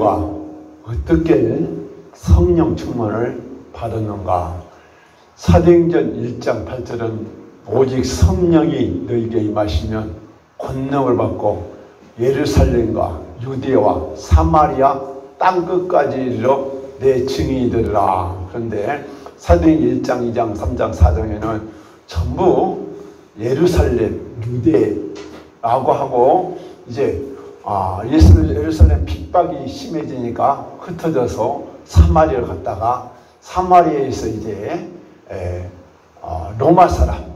어떻게 성령 충만을 받았는가? 사도행전 1장 8절은 오직 성령이 너희에게 임하시면 권능을 받고 예루살렘과 유대와 사마리아 땅끝까지 이르러 내 증인이 되리라. 그런데 사도행전 1장, 2장, 3장, 4장에는 전부 예루살렘, 유대라고 하고 이제 예루살렘 핍박이 심해지니까 흩어져서 사마리아를 갔다가 사마리아에서 이제 로마 사람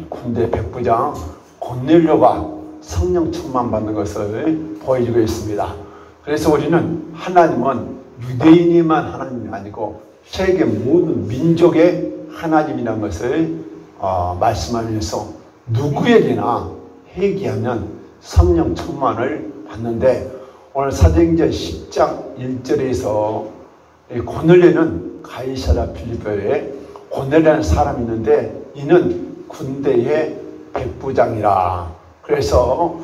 군대 백부장 고넬료가 성령 충만 받는 것을 보여주고 있습니다. 그래서 우리는 하나님은 유대인이만 하나님이 아니고 세계 모든 민족의 하나님이라는 것을 말씀하면서 누구에게나 회개하면 성령 충만을 받는데, 오늘 사도행전 10장 1절에서 고넬료는 가이사랴 필리포에 고넬료라는 사람이 있는데 이는 군대의 백부장이라. 그래서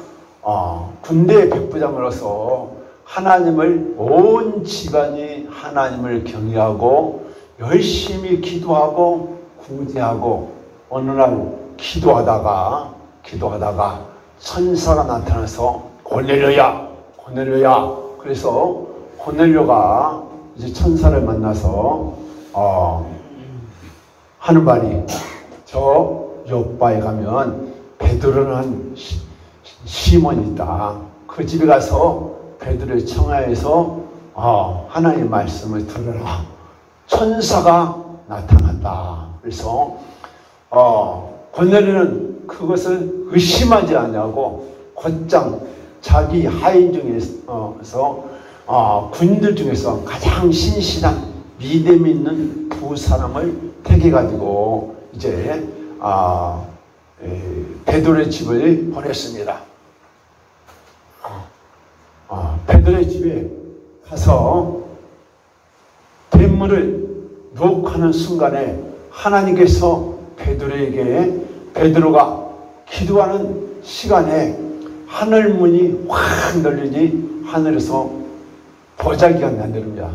군대의 백부장으로서 하나님을 온 집안이 하나님을 경외하고 열심히 기도하고 구제하고 어느 날 기도하다가 천사가 나타나서 고넬료야. 그래서 고넬료가 이제 천사를 만나서 하는 말이, 저 요바에 가면 베드로라는 시몬이 있다. 그 집에 가서 베드로의 청하에서 하나님의 말씀을 들으라. 천사가 나타났다. 그래서 고넬료는 그것을 의심하지 않냐고 곧장 자기 하인 중에서 군인들 중에서 가장 신실한 믿음 있는 두 사람을 택해가지고 이제 베드로의 집을 보냈습니다. 베드로의 집에 가서 대문을 유혹하는 순간에 하나님께서 베드로가 기도하는 시간에 하늘 문이 확 열리니 하늘에서 보자기가 내려옵니다.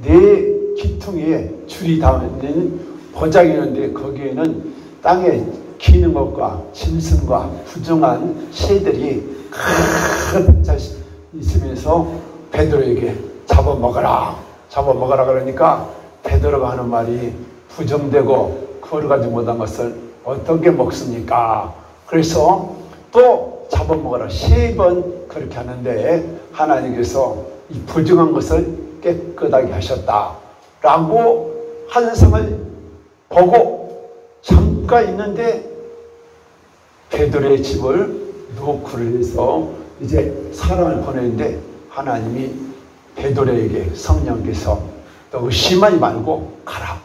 네 기퉁에 줄이 닿는 보자기 있는데 거기에는 땅에 기는 것과 짐승과 부정한 새들이 가득 차 있으면서 베드로에게 잡아먹어라 그러니까 베드로가 하는 말이, 부정되고 거룩하지 못한 것을 어떻게 먹습니까? 그래서 또 잡아먹어라 3번 그렇게 하는데 하나님께서 이 부정한 것을 깨끗하게 하셨다 라고 환상을 보고 잠깐 있는데 베드로의 집을 노크를 해서 이제 사람을 보내는데 하나님이 베드로에게 성령께서 너 의심하지 말고 가라.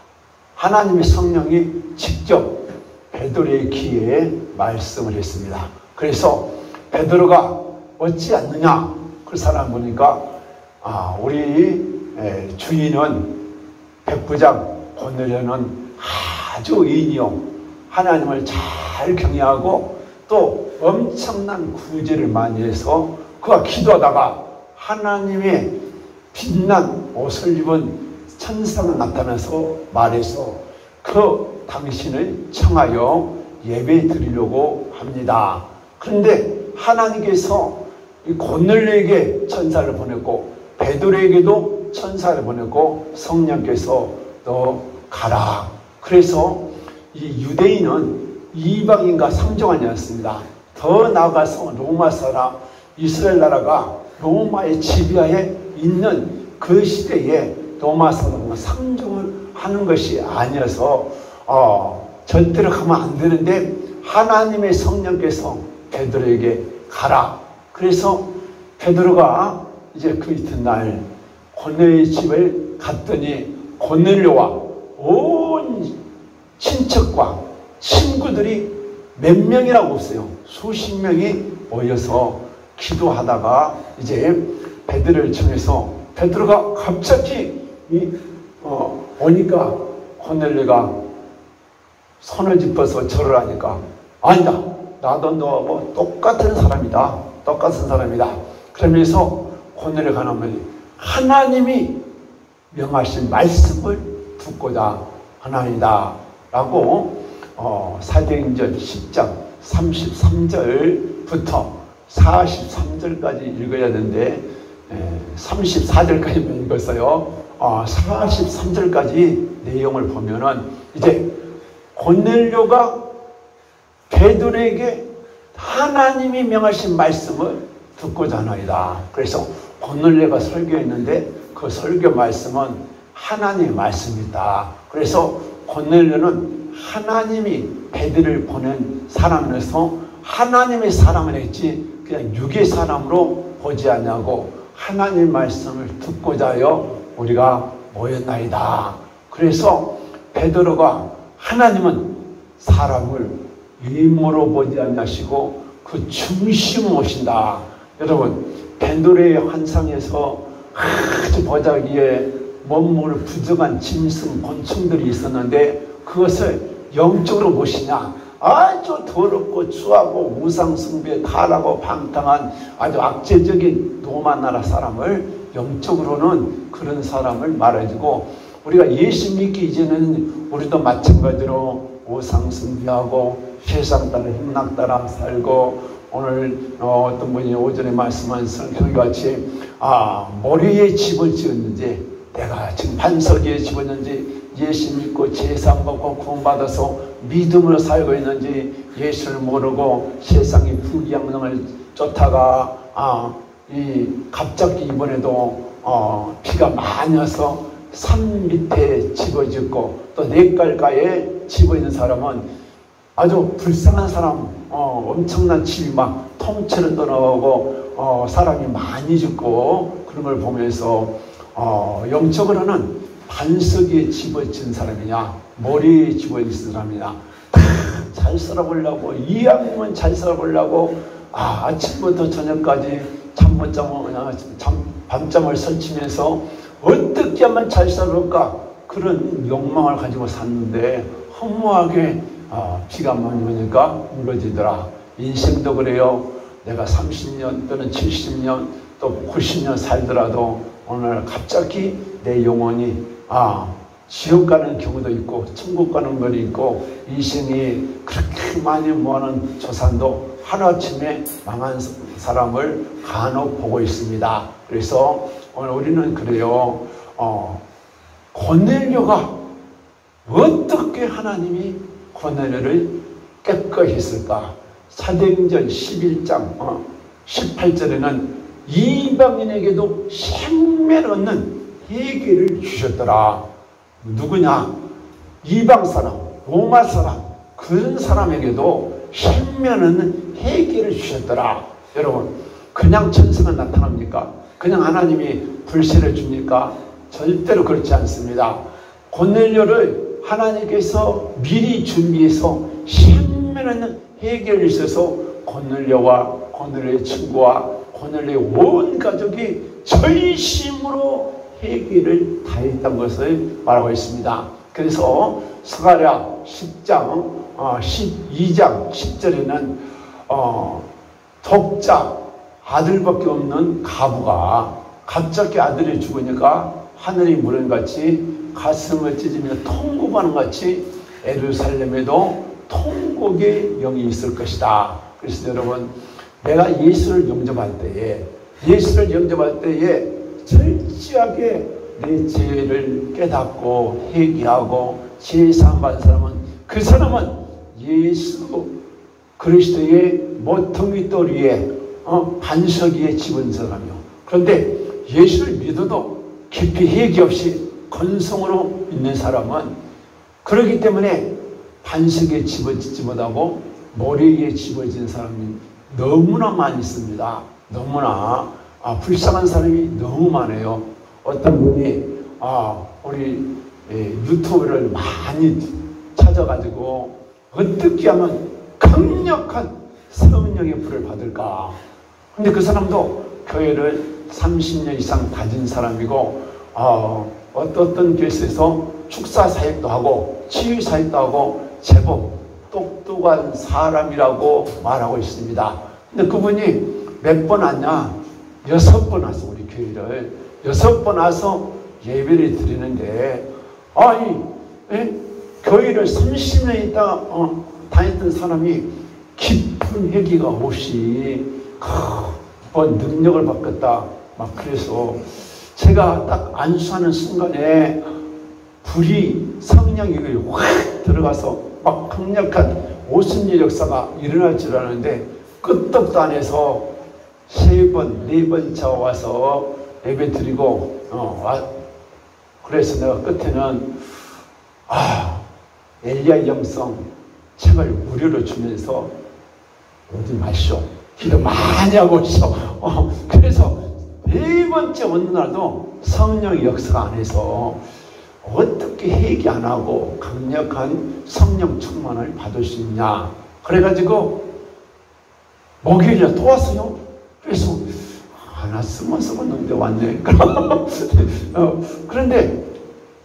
하나님의 성령이 직접 베드로의 귀에 말씀을 했습니다. 그래서 베드로가 어찌 않느냐, 그 사람 보니까 우리 주인은 백부장 고넬료는 아주 의인이요 하나님을 잘 경외하고 또 엄청난 구제를 많이 해서 그가 기도하다가 하나님의 빛난 옷을 입은 천사가 나타나서 말해서 그 당신을 청하여 예배 드리려고 합니다. 그런데 하나님께서 고넬료에게 천사를 보냈고 베드로에게도 천사를 보냈고 성령께서 너 가라. 그래서 이 유대인은 이방인과 상종하지 않습니다. 더 나아가서 로마 사람, 이스라엘 나라가 로마의 지배하에 있는 그 시대에 로마 사람과 상종을 하는 것이 아니어서 절대로 하면 안 되는데 하나님의 성령께서 베드로에게 가라. 그래서 베드로가 이제 그 이튿날 고넬료의 집을 갔더니 고넬료와 온 친척과 친구들이 몇 명이라고 없어요. 수십 명이 모여서 기도하다가 이제 베드로를 청해서 베드로가 갑자기 오니까 고넬료가 손을 짚어서 절을 하니까 아니다. 나도 너하고 똑같은 사람이다. 그러면서 고넬료가 하나님이 하나님이 명하신 말씀을 듣고자 하나이다 라고 사도행전 10장 33절부터 43절까지 읽어야 되는데 34절까지만 읽었어요. 43절까지 내용을 보면은 이제 고넬료가 베드로에게 하나님이 명하신 말씀을 듣고자 하나이다. 그래서 고넬료가 설교했는데 그 설교 말씀은 하나님의 말씀이다. 그래서 고넬료는 하나님이 베드로를 보낸 사람으로서 하나님의 사람을 했지 그냥 육의 사람으로 보지 않냐고 하나님의 말씀을 듣고자 하여 우리가 모였나이다. 그래서 베드로가 하나님은 사람을 외모로 보지 않으시고 그 중심을 오신다. 여러분 베드로의 환상에서 아주 보자기에 몸무를 부정한 짐승 곤충들이 있었는데 그것을 영적으로 보시냐 아주 더럽고 추하고 우상숭배에 탈하고 방탕한 아주 악재적인 로마 나라 사람을 영적으로는 그런 사람을 말해주고 우리가 예수 믿기 이전에는 우리도 마찬가지로 우상숭배하고 세상 따라 힘락 따라 살고 오늘 어떤 분이 오전에 말씀한 성경같이 머리에 집을 지었는지 내가 지금 반석 위에 집었는지 예수 믿고 제사 먹고 구원받아서 믿음으로 살고 있는지 예수를 모르고 세상의 부귀영능을 쫓다가 갑자기 이번에도 비가 많이 와서 산 밑에 집을 짓고 또 냇가에 집어 있는 사람은 아주 불쌍한 사람 엄청난 집이 막 통째로 떠나가고 사람이 많이 죽고 그런 걸 보면서 영적으로는 반석에 집어진 사람이냐 머리에 집어진 사람이냐 잘 살아보려고 이왕이면 잘 살아보려고 아침부터 저녁까지 밤잠을 설치면서 어떻게 하면 잘 살을까 그런 욕망을 가지고 샀는데 허무하게 비가 많이 오니까 무너지더라. 인생도 그래요. 내가 30년 또는 70년 또 90년 살더라도 오늘 갑자기 내 영혼이 지옥 가는 경우도 있고 천국 가는 것도 있고 인생이 그렇게 많이 모아놓은 조산도 하루아침에 망한 사람을 간혹 보고 있습니다. 그래서 오늘 우리는 그래요. 고넬료가 어떻게 하나님이 고넬료를 깨끗이 했을까? 사도행전 11장 18절에는 이방인에게도 생명 얻는 회개를 주셨더라. 누구냐? 이방 사람, 로마 사람, 그런 사람에게도 생명 얻는 회개를 주셨더라. 여러분, 그냥 천사가 나타납니까? 그냥 하나님이 불세를 줍니까? 절대로 그렇지 않습니다. 고넬료를 하나님께서 미리 준비해서 생명 얻는 회개를 주셔서 고넬료와 고넬료의 친구와 고넬료의 온 가족이 전심으로 회개를 다했던 것을 말하고 있습니다. 그래서 스가랴 10장 12장 10절에는 독자 아들밖에 없는 가부가 갑자기 아들이 죽으니까 하늘이 무ರಂ같이 가슴을 찢으며 통곡하는 같이 예루살렘에도 통곡의 영이 있을 것이다. 그래서 여러분 내가 예수를 영접할 때에 철저하게 내 죄를 깨닫고 회개하고 죄사함 받은 사람은 그 사람은 예수 그리스도의 모퉁이 돌 위에 반석 위에 집은 사람이요. 그런데 예수를 믿어도 깊이 회개 없이 건성으로 믿는 사람은 그렇기 때문에 반석에 집어지지 못하고 머리 위에 집어진 사람이 너무나 많이 있습니다. 너무나 불쌍한 사람이 너무 많아요. 어떤 분이 우리 유튜브를 많이 찾아가지고 어떻게 하면 강력한 성령의 불을 받을까? 근데 그 사람도 교회를 30년 이상 다진 사람이고 어떤 교회에서 축사 사역도 하고 치유 사역도 하고 제법 똑똑한 사람이라고 말하고 있습니다. 근데 그분이 몇 번 왔냐? 6번 왔어. 우리 교회를 6번 와서 예배를 드리는데, 교회를 30년 있다가 다녔던 사람이 깊은 회개가 없이 능력을 받겠다. 막 그래서 제가 딱 안수하는 순간에 불이 성령이 확 들어가서 막 강력한 오순절 역사가 일어날 줄 알았는데 끄떡도 안 해서 3번, 4번차 와서 예배 드리고 그래서 내가 끝에는 엘리야 영성 책을 무료로 주면서 오지 마시오. 기도 많이 하고 있어. 그래서 4번째 어느 날도 성령 역사가 안 해서 어떻게 회개 안 하고 강력한 성령 충만을 받을 수 있냐. 그래가지고 목요일에 또 왔어요. 그래서 나 쓰면 왔네. 그런데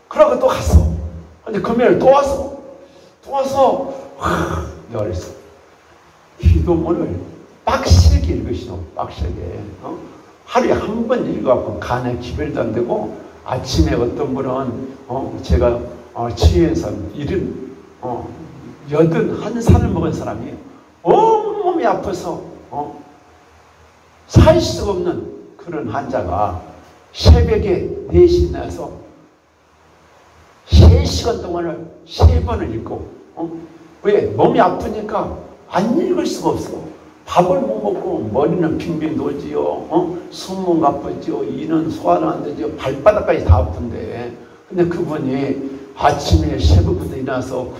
그러고 또 갔어. 근데 금요일 또 왔어. 내가 그랬어. 기도문을 빡세게 읽으시오. 빡세게. 하루에 한 번 읽어갖고 간에 기별도 안 되고 아침에 어떤 분은 제가 치유한 사람 81살을 먹은 사람이 온몸이 아파서 살 수가 없는 그런 환자가 새벽에 4시에 나서 3시간 동안을 3번을 읽고 왜? 몸이 아프니까 안 읽을 수가 없어. 밥을 못 먹고 머리는 빙빙 돌지요. 숨은 가쁘지요. 이는 소화는 안 되지요. 발바닥까지 다 아픈데. 근데 그분이 아침에 새벽부터 일어나서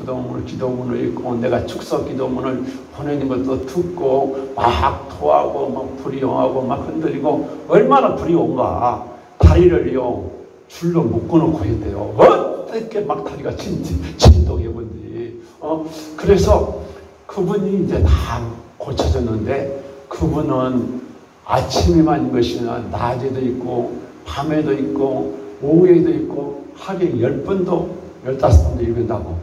기도문을 읽고 내가 축석 기도문을 보내는 것도 듣고 막 토하고 막 불이 용하고 막 흔들리고 얼마나 불이 온가. 다리를요 줄로 묶어놓고 했대요. 어떻게 막 다리가 진동해 본지. 그래서 그분이 이제 다 고쳐졌는데 그분은 아침에만 있는 것이 아니라 낮에도 있고 밤에도 있고 오후에도 있고 하루에 10번도 15번도 읽는다고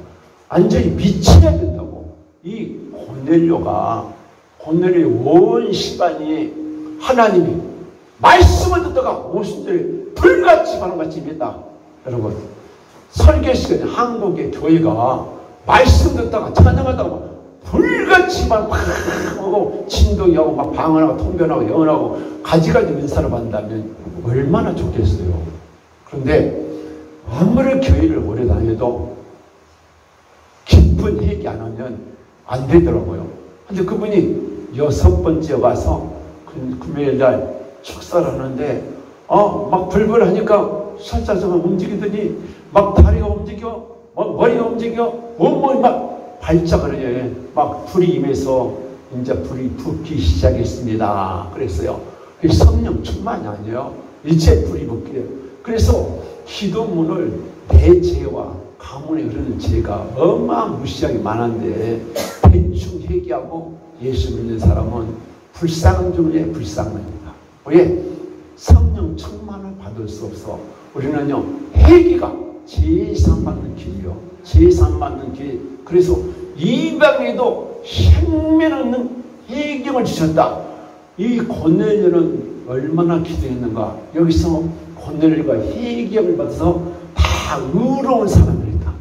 완전히 미쳐야 된다고. 이 고넬료의 온 시간이 하나님이 말씀을 듣다가 오순절에 불같이 바람같이 임했다. 여러분 설교 시간에 한국의 교회가 말씀 듣다가 찬양하다가 불같이 막 하고 진동이 하고 막 방언하고 통변하고 영언하고 가지가지 은사를 받는다면 얼마나 좋겠어요. 그런데 아무리 교회를 오래 다녀도 깊은 얘기 안 하면 안 되더라고요. 근데 그분이 6번째 와서 금요일날 축사를 하는데 막 불불하니까 살짝 움직이더니 막 다리가 움직여 막 머리가 움직여 온몸이 막 발작을 해. 막 불이 임해서 이제 불이 붙기 시작했습니다. 그랬어요. 성령 충만이 아니에요. 이제 불이 붙기래요. 그래서 기도문을 내 죄와 가문에 흐르는 죄가 어마무시하게 많은데 대충 회개하고 예수 믿는 사람은 불쌍한 중에 불쌍합니다. 왜? 성령 충만을 받을 수 없어. 우리는요 회개가 제상 받는 길이요. 제상 받는 길. 그래서 이방에도 생명 없는 해경을 주셨다. 이 고넬료는 얼마나 기도했는가. 여기서 고넬료가 해경을 받아서 다 의로운 사람이었다.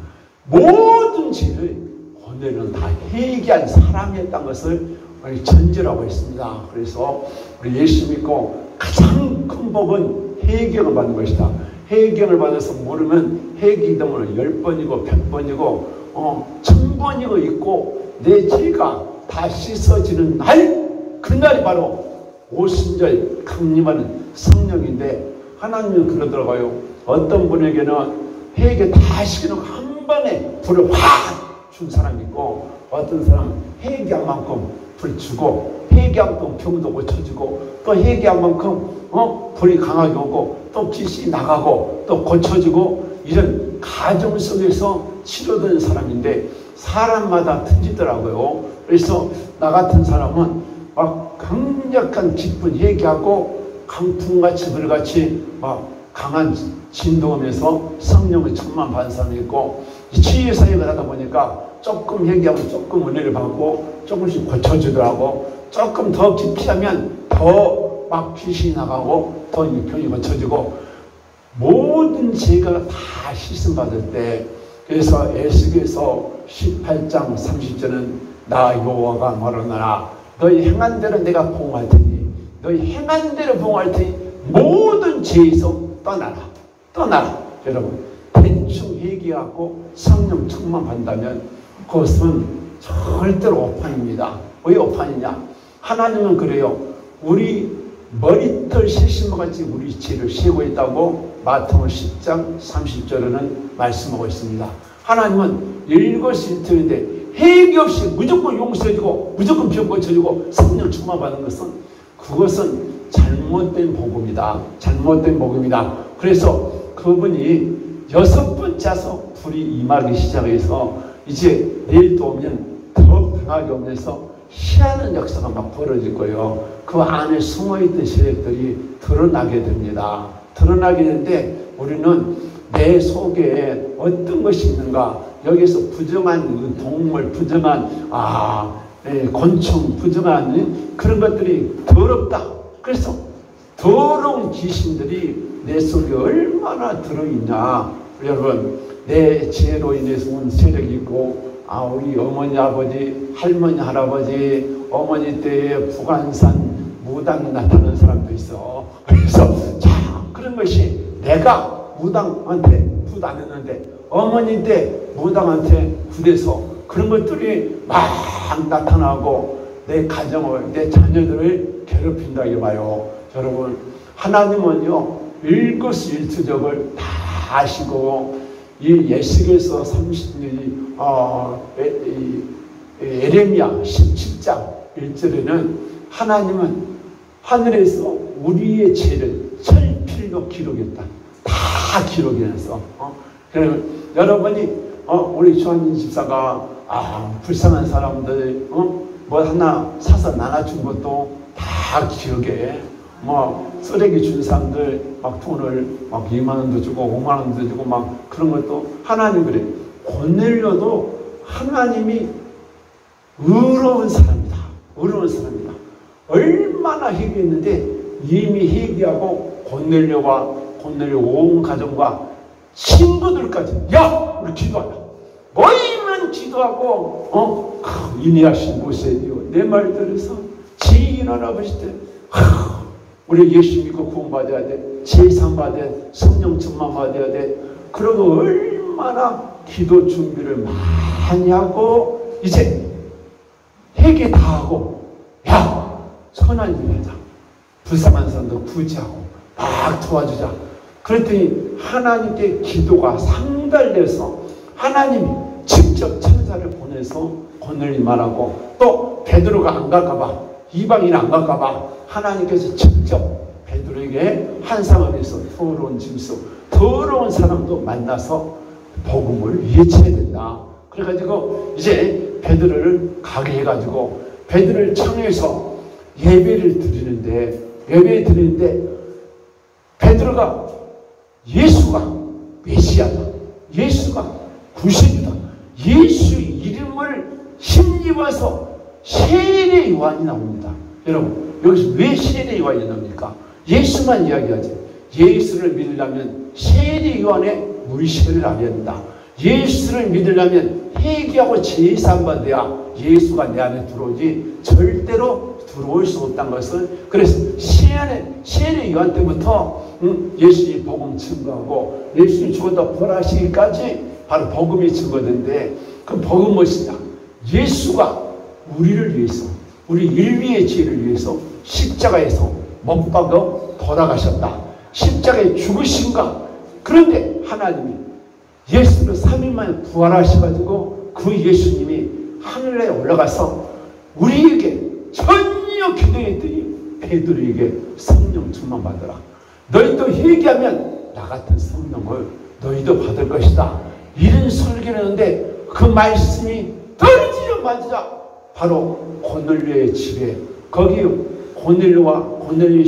모든 죄를 고넬료는 다 회개한 사람이었다는 것을 전제라고 했습니다. 그래서 우리 예수 믿고 가장 큰 복은 회개를 받는 것이다. 회개를 받아서 모르면 회개 기도문을 10번이고 100번이고 1000번이고 있고 내 죄가 다 씻어지는 날, 그날이 바로 오순절 강림하는 성령인데 하나님은 그러더라고요. 어떤 분에게는 회개 다 시켜놓고 한 번에 불을 확 준 사람이 있고 어떤 사람은 회개한 만큼 불 주고 회개한 만큼 병도 고쳐지고 또 회개한 만큼 불이 강하게 오고 또 빛이 나가고 또 고쳐지고 이런 가정 속에서 치료되는 사람인데 사람마다 틀리더라고요. 그래서 나 같은 사람은 막 강력한 기쁜 회개하고 강풍같이 불같이 막 강한 진동하면서 성령의 충만 받은 사람이 있고 치유 사역을 하다 보니까 조금 회개하면 조금 은혜를 받고 조금씩 고쳐지더라고. 조금 더 깊이 하면 더 막 귀신이 나가고 또 병이 고쳐지고 모든 죄가 다 씻음받을 때, 그래서 에스겔서 18장 30절은 나 여호와가 말하노라 너희 행한 대로 내가 보응할 테니 너희 행한 대로 보응할 테니 모든 죄에서 떠나라. 여러분, 대충 회개하고 성령 충만한다면 그것은 절대로 오판입니다. 왜 오판이냐? 하나님은 그래요. 우리 머리털 실심같이 우리 죄를 세고 있다고 마태복음 10장 30절에는 말씀하고 있습니다. 하나님은 일거수일투족인데 회개 없이 무조건 용서해주고 무조건 병 고쳐주고 성령 충만받는 것은 그것은 잘못된 복음이다. 잘못된 복음이다. 그래서 그분이 6번째 와서 불이 임하기 시작해서 이제 내일도 오면 더 강하게 오면서 희한한 역사가 막 벌어질 거예요. 그 안에 숨어있던 세력들이 드러나게 됩니다. 드러나게 되는데 우리는 내 속에 어떤 것이 있는가, 여기서 부정한 동물, 부정한 곤충, 부정한 그런 것들이 더럽다. 그래서 더러운 귀신들이 내 속에 얼마나 들어있냐. 여러분, 내 죄로 인해서 온 세력이 있고, 우리 어머니, 아버지, 할머니, 할아버지, 어머니 때에 부관산, 무당이 나타나는 사람도 있어. 그래서, 그런 것이 내가 무당한테 굿 안 했는데, 어머니 때 무당한테 굿해서 그런 것들이 막 나타나고, 내 가정을, 내 자녀들을 괴롭힌다, 이봐요. 여러분, 하나님은요, 일거수일투족을 다 아시고, 이 에스겔서 30년, 에레미야 17장 1절에는 하나님은 하늘에서 우리의 죄를 철필로 기록했다. 다 기록해놨어. 그러면 여러분이, 우리 주한진 집사가, 불쌍한 사람들, 뭐 하나 사서 나눠준 것도 다 기억해. 쓰레기 준 사람들 막 돈을 막 2만원도 주고 5만원도 주고 막 그런 것도 하나님 그래. 고넬료도 하나님이 의로운 사람이다. 의로운 사람이다. 얼마나 회개했는데 이미 회개하고 고넬료 온 가정과 친구들까지 우리 기도하자. 모이면 기도하고 인내하신 모세요. 내 말 들어서 지인한 아버지 때 우리 예수 믿고 구원받아야 돼. 제상 받아야 돼. 성령 충만 받아야 돼. 그러고 얼마나 기도 준비를 많이 하고 이제 회개 다 하고 선한 일 하자. 불쌍한 사람도 구제하고 막 도와주자. 그랬더니 하나님께 기도가 상달돼서 하나님이 직접 천사를 보내서 고넬이 말하고 또 베드로가 안 갈까봐 이방인 안 갈까봐 하나님께서 직접 베드로에게 한상을 해서 더러운 짐승, 더러운 사람도 만나서 복음을 외쳐야 된다. 그래가지고 이제 베드로를 가게 해가지고 베드로를 청해서 예배를 드리는데 베드로가 예수가 메시아다. 예수가 구세주다. 예수 이름을 힘입어서 세례 요한이 나옵니다. 여러분, 여기서 왜 세례 요한이 나옵니까? 예수만 이야기하지. 예수를 믿으려면 세례 요한의 물세례를 알아야 된다. 예수를 믿으려면 회개하고 제사한 받아야 예수가 내 안에 들어오지 절대로 들어올 수 없다는 것을. 그래서 세례 요한 때부터 예수님 복음 증거하고 예수님 죽었다 부활하시기까지 바로 복음이 증거된데, 그 복음 무엇이냐? 예수가 우리를 위해서, 우리 인류의 죄를 위해서 십자가에서 못 박아 돌아가셨다. 십자가에 죽으신가? 그런데 하나님이 예수를 3일 만에 부활하셔가지고 그 예수님이 하늘에 올라가서 우리에게 전혀 기도했더니 베드로에게 성령 충만 받으라. 너희도 회개하면 나 같은 성령을 너희도 받을 것이다. 이런 설교를 했는데 그 말씀이 떨어지자마자 바로 고넬료의 집에, 거기 고넬료와 고넬료의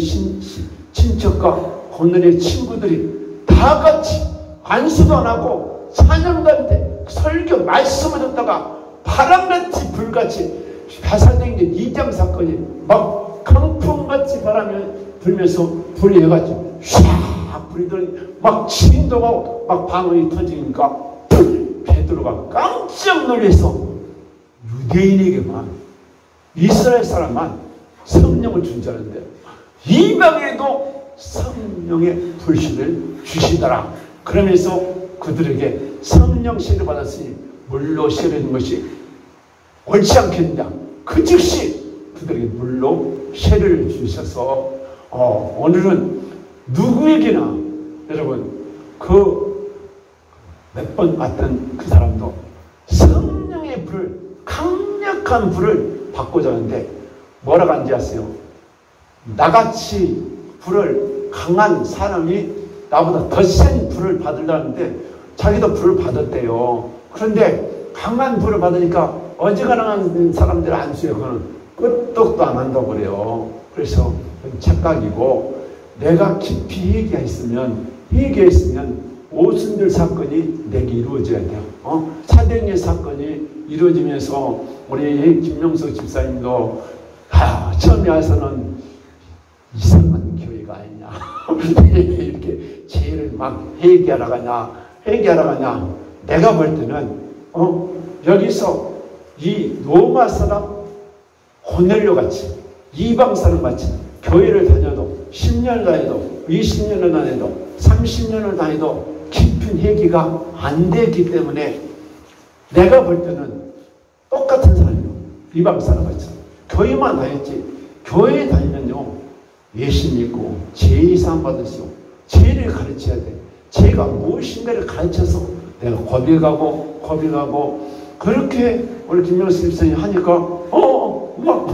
친척과 고넬료의 친구들이 다 같이 안수도 안 하고 찬양도 안 돼. 설교 말씀을 듣다가 바람같이 불같이 발사된 게 2장 사건이 막 강풍같이 바람이 불면서 불이 해가지고 샥 불이 들어 막 진동하고 막 방언이 터지니까 베드로가 깜짝 놀라서 유대인에게만 이스라엘 사람만 성령을 준 줄 알았는데 이방에도 성령의 불씨를 주시더라. 그러면서 그들에게 성령 세례를 받았으니 물로 세례된 것이 옳지 않겠느냐. 그 즉시 그들에게 물로 세례를 주셔서 오늘은 누구에게나 여러분 그 몇 번 왔던 그 사람도 성령의 불, 강력한 불을 받고자 하는데 뭐라고 하는지 아세요? 나같이 불을 강한 사람이 나보다 더 센 불을 받으려는데 자기도 불을 받았대요. 그런데 강한 불을 받으니까 어지간한 사람들 안수에 그거는 끄떡도 안 한다고 그래요. 그래서 착각이고 내가 깊이 회개했으면 오순절 사건이 내게 이루어져야 돼요. 사대행의 사건이 이루어지면서 우리 김명석 집사님도 처음에 와서는 이상한 교회가 아니냐 이렇게 죄를 막 회개하러 가냐 내가 볼 때는 여기서 이 로마 사람 고넬료 같이 이방 사람 같이 교회를 다녀도 10년을 다녀도 20년을 다녀도 30년을 다녀도 깊은 회개가 안 되기 때문에 내가 볼 때는 똑같은 사람이요. 이방 사람 같이 교회만 다녔지. 교회에 다니면요 예수 믿고 죄사함 받으시고 죄를 가르쳐야 돼. 죄가 무엇인가를 가르쳐서 내가 고백하고 그렇게 우리 김명수 집사님이 하니까 막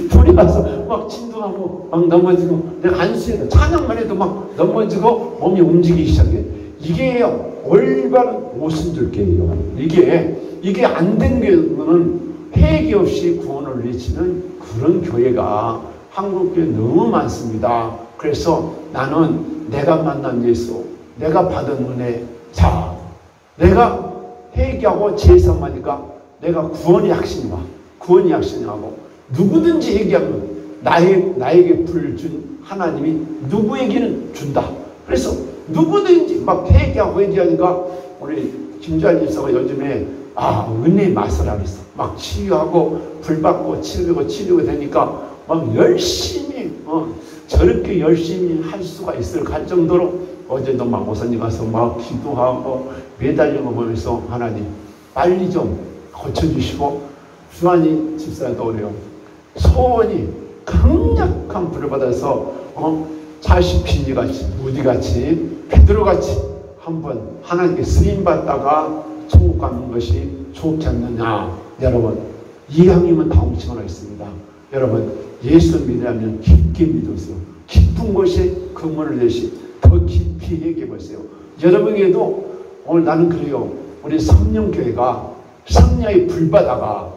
불이 와서 막 진동하고 막 넘어지고 내가 안수해도 찬양만 해도 막 넘어지고 몸이 움직이기 시작해. 이게요 올바른 오순절교회예요. 이게 안 된 교회는 회개 없이 구원을 외치는 그런 교회가 한국교회 너무 많습니다. 그래서 나는 내가 만난 예수, 내가 받은 은혜, 내가 회개하고 제사하니까 내가 구원이 확신이 하고 누구든지 얘기하면 나에게 불을 준 하나님이 누구에게는 준다. 그래서 누구든지 막 회개하니까 우리 김주환 집사가 요즘에 은혜의 맛을 알았어. 막 치유하고 불 받고 치료가 되니까 막 열심히 저렇게 열심히 할 수가 있을까 할 정도로 어제도 막 목사님 가서 막 기도하고 매달린 거 보면서 하나님 빨리 좀 고쳐주시고 주한이 집사도 그래요. 소원이 강력한 불을 받아서 자시피니같이 무디같이 베드로같이 한번 하나님께 쓰임받다가 천국 가는 것이 좋지 않느냐. 여러분 이왕이면 다음치만 있습니다. 여러분 예수 믿으려면 깊게 믿으세요. 깊은 곳에 근원을 내시 더 깊이 얘기해 보세요. 여러분에게도 오늘 나는 그래요. 우리 성령교회가 성령의 불바다가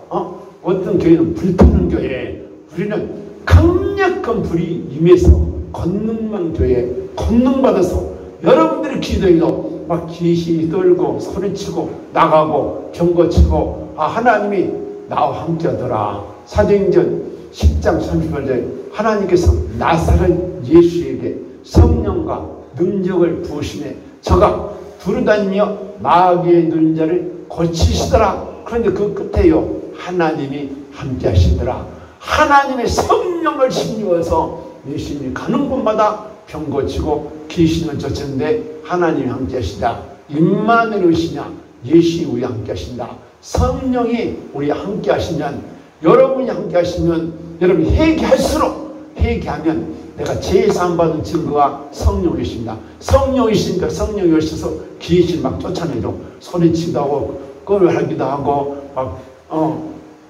어떤 교회는 불타는 교회, 우리는 강력한 불이 임해서 권능만 교회, 권능받아서 여러분들의 기도에도 막 귀신이 떨고 소리치고 나가고 경고치고 하나님이 나와 함께하더라. 사도행전 10장 38절에 하나님께서 나사렛 예수에게 성령과 능력을 부으시매 저가 두루다니며 마귀의 누른 자를 고치시더라. 그런데 그 끝에요 하나님이 함께 하시더라. 하나님의 성령을 힘입어서 예수님이 가는 곳마다 병 고치고 귀신을 쫓았는데 하나님이 함께 하시다. 임마누엘 오시냐 예수님이 우리 함께 하신다. 성령이 우리 함께 하시면 여러분이 함께 하시면 여러분이 회개하면 내가 제사함 받은 증거가 성령이십니다. 성령이시니까 성령이 오셔서 귀신 막 쫓아내죠. 소리치기도 하고 끌어하기도 하고 막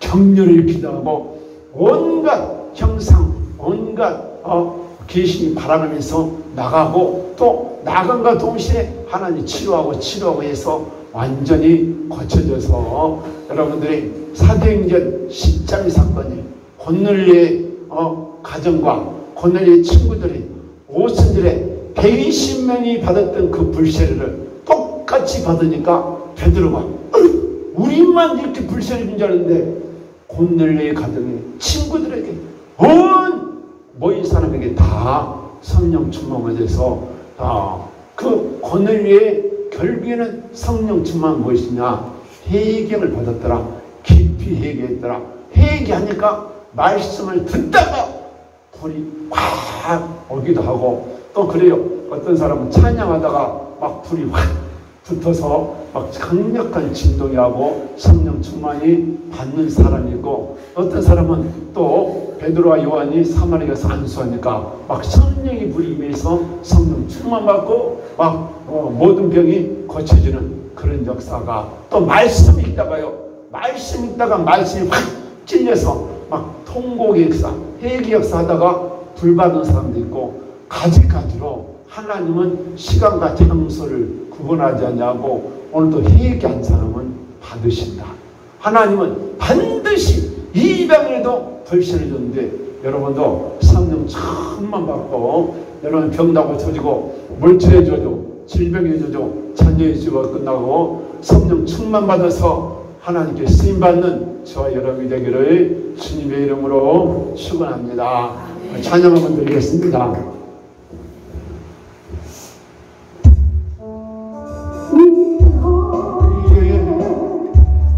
격려를 일으키기도 하고 온갖 형상 온갖 귀신이 바라면서 나가고 또 나간과 동시에 하나님 치료하고 해서 완전히 고쳐져서 여러분들이 사도행전 10장의 사건이 고넬료의 가정과 고넬료의 친구들이 오순절에 120명이 받았던 그 불세례를 똑같이 받으니까 베드로가 우리만 이렇게 불세례 준 줄 알았는데 고넬료의 가정의 친구들에게 온 모인 사람에게 가족이 다 성령 충만이 돼서 그 고넬료의 결국에는 성령 충만 무엇이냐? 회개를 받았더라. 깊이 회개했더라. 회개하니까 말씀을 듣다가 불이 확 오기도 하고, 또 그래요. 어떤 사람은 찬양하다가 막 불이 확 붙어서 막 강력한 진동이 하고 성령 충만이 받는 사람이 있고, 어떤 사람은 또 베드로와 요한이 사마리아 가서 안수하니까 막 성령이 불이 임해서 성령 충만 받고 막 모든 병이 고쳐지는 그런 역사가, 또 말씀 읽다가요, 말씀 읽다가 말씀이 확 찔려서 막 통곡의 역사, 회개 역사 하다가 불 받는 사람도 있고, 가지가지로 하나님은 시간과 장소를 구분하지 않냐고 오늘도 회개한 사람은 받으신다. 하나님은 반드시 이방인에도 불신을 줬는데, 여러분도 성령 충만 받고 여러분 병나고 고쳐지고 물질해줘도 질병해줘도 자녀해주고 끝나고 성령 충만 받아서 하나님께 쓰임받는 저와 여러분이 되기를 주님의 이름으로 축원합니다. 찬양 한번 드리겠습니다.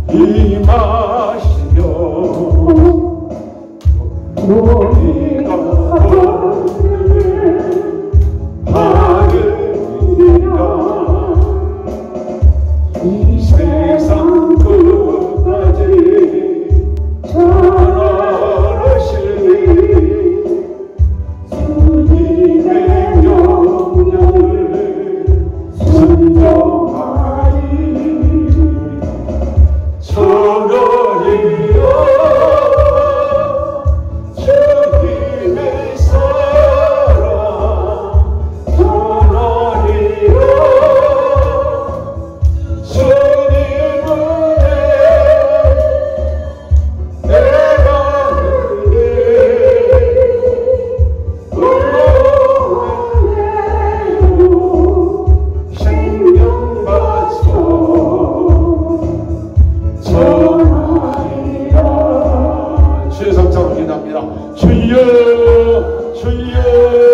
임하시며 우리가 받으리라. 이 세상 끝까지 전하시리. 주님의 명령을 순종하리. 저러리여 주님의 사랑, 저러리여 주님을 내가 그대 불러내요. 생명 바쳐 주의 성찬을 기도합니다. 주여 주여